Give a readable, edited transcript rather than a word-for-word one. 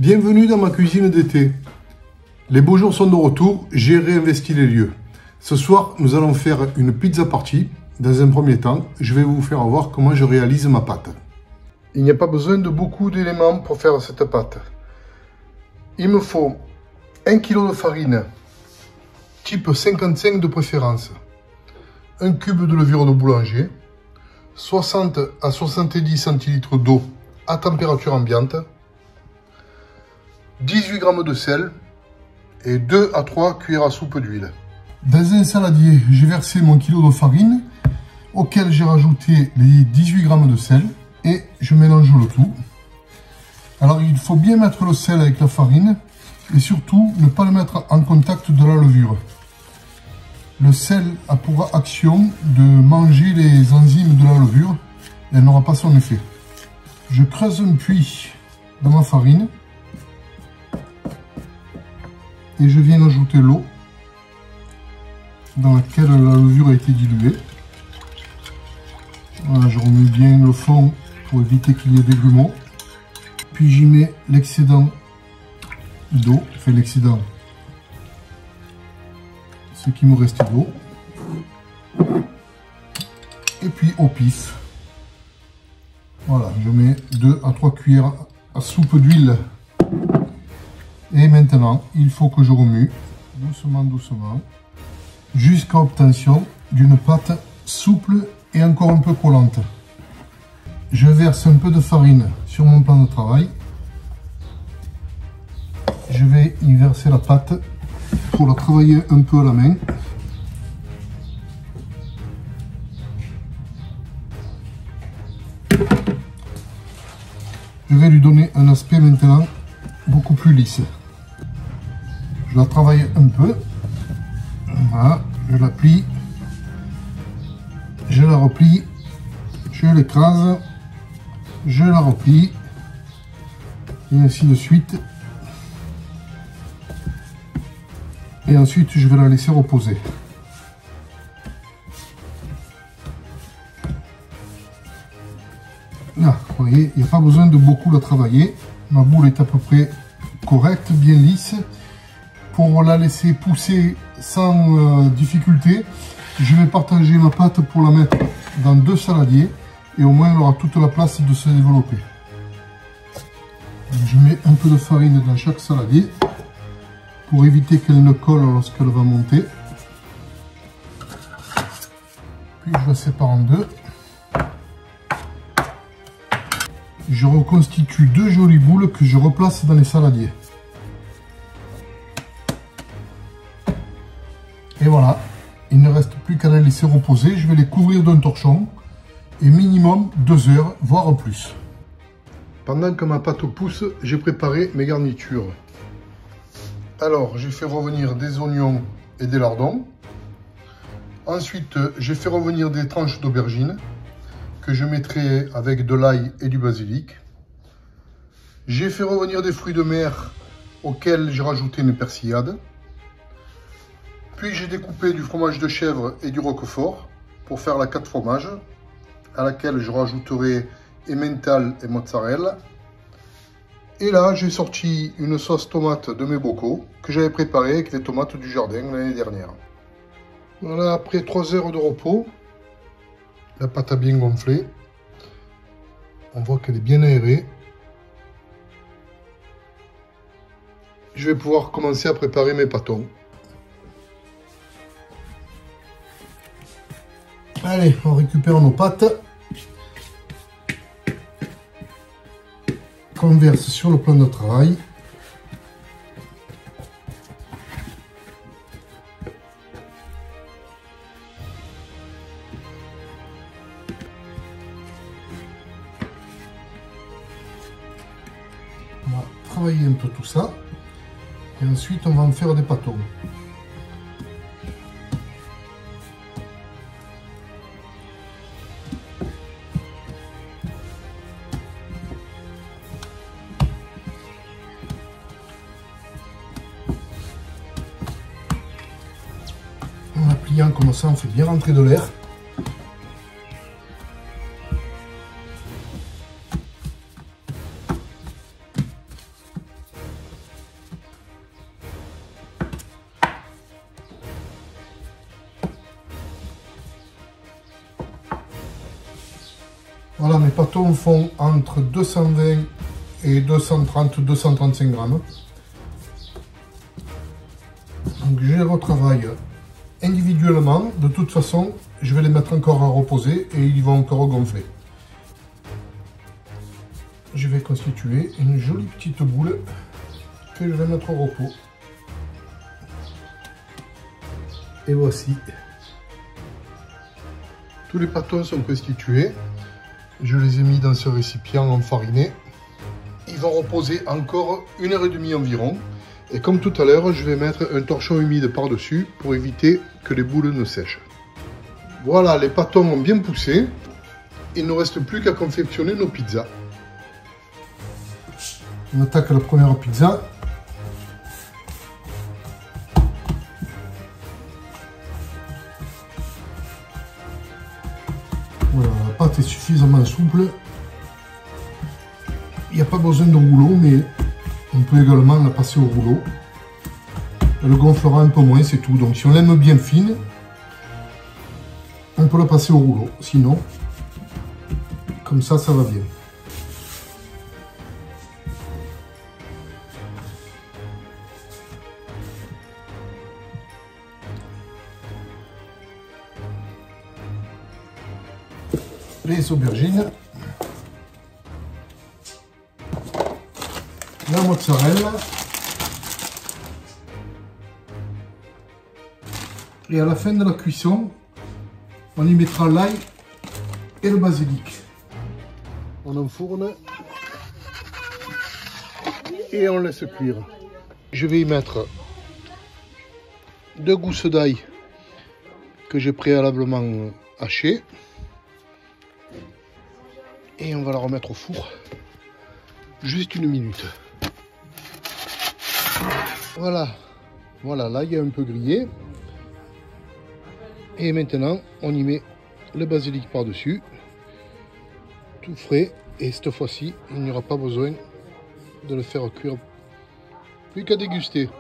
Bienvenue dans ma cuisine d'été. Les beaux jours sont de retour, j'ai réinvesti les lieux. Ce soir, nous allons faire une pizza party. Dans un premier temps, je vais vous faire voir comment je réalise ma pâte. Il n'y a pas besoin de beaucoup d'éléments pour faire cette pâte. Il me faut 1 kg de farine, type 55 de préférence, un cube de levure de boulanger, 60 à 70 centilitres d'eau à température ambiante, 18 g de sel et 2 à 3 cuillères à soupe d'huile. Dans un saladier, j'ai versé mon kilo de farine auquel j'ai rajouté les 18 g de sel et je mélange le tout. Alors il faut bien mettre le sel avec la farine et surtout ne pas le mettre en contact de la levure. Le sel a pour action de manger les enzymes de la levure et elle n'aura pas son effet. Je creuse un puits dans ma farine et je viens ajouter l'eau dans laquelle la levure a été diluée. Voilà, je remets bien le fond pour éviter qu'il y ait des grumeaux. Puis j'y mets l'excédent d'eau, enfin l'excédent, ce qui me reste d'eau. Et puis au pif, voilà, je mets 2 à 3 cuillères à soupe d'huile. Et maintenant, il faut que je remue doucement, doucement, jusqu'à obtention d'une pâte souple et encore un peu collante. Je verse un peu de farine sur mon plan de travail. Je vais y verser la pâte pour la travailler un peu à la main. Je vais lui donner un aspect maintenant beaucoup plus lisse. Je la travaille un peu. Voilà, je la plie. Je la replie. Je l'écrase. Je la replie. Et ainsi de suite. Et ensuite, je vais la laisser reposer. Là, vous voyez, il n'y a pas besoin de beaucoup la travailler. Ma boule est à peu près correcte, bien lisse. Pour la laisser pousser sans difficulté, je vais partager ma pâte pour la mettre dans 2 saladiers. Et au moins, elle aura toute la place de se développer. Je mets un peu de farine dans chaque saladier pour éviter qu'elle ne colle lorsqu'elle va monter. Puis je la sépare en 2. Je reconstitue 2 jolies boules que je replace dans les saladiers. Et voilà, il ne reste plus qu'à les laisser reposer. Je vais les couvrir d'un torchon et minimum 2 heures, voire plus. Pendant que ma pâte pousse, j'ai préparé mes garnitures. Alors, j'ai fait revenir des oignons et des lardons. Ensuite, j'ai fait revenir des tranches d'aubergines que je mettrai avec de l'ail et du basilic. J'ai fait revenir des fruits de mer auxquels j'ai rajouté une persillade. Puis j'ai découpé du fromage de chèvre et du roquefort pour faire la 4 fromages, à laquelle je rajouterai emmental et mozzarella. Et là, j'ai sorti une sauce tomate de mes bocaux que j'avais préparée avec les tomates du jardin l'année dernière. Voilà, après 3 heures de repos, la pâte a bien gonflé. On voit qu'elle est bien aérée. Je vais pouvoir commencer à préparer mes pâtons. Allez, on récupère nos pâtes. Qu'on verse sur le plan de travail. On va travailler un peu tout ça. Et ensuite, on va en faire des pâtons. Comme ça, on fait bien rentrer de l'air. Voilà, mes pâtons font entre 220 et 230-235 grammes. Donc je les retravaille individuellement. De toute façon, je vais les mettre encore à reposer et ils vont encore gonfler. Je vais constituer une jolie petite boule que je vais mettre au repos. Et voici. Tous les pâtons sont constitués. Je les ai mis dans ce récipient enfariné. Ils vont reposer encore 1h30 environ. Et comme tout à l'heure, je vais mettre un torchon humide par-dessus pour éviter que les boules ne sèchent. Voilà, les pâtons ont bien poussé. Il ne reste plus qu'à confectionner nos pizzas. On attaque la première pizza. Voilà, la pâte est suffisamment souple. Il n'y a pas besoin de rouleau, mais on peut également la passer au rouleau. Elle gonflera un peu moins, c'est tout. Donc si on l'aime bien fine, on peut la passer au rouleau. Sinon, comme ça va bien. Les aubergines, la mozzarella et à la fin de la cuisson, on y mettra l'ail et le basilic. On enfourne et on laisse cuire. Je vais y mettre 2 gousses d'ail que j'ai préalablement hachées. Et on va la remettre au four, juste 1 minute. Voilà, voilà, là il y a un peu grillé. Et maintenant, on y met le basilic par-dessus, tout frais. Et cette fois-ci, il n'y aura pas besoin de le faire cuire, plus qu'à déguster.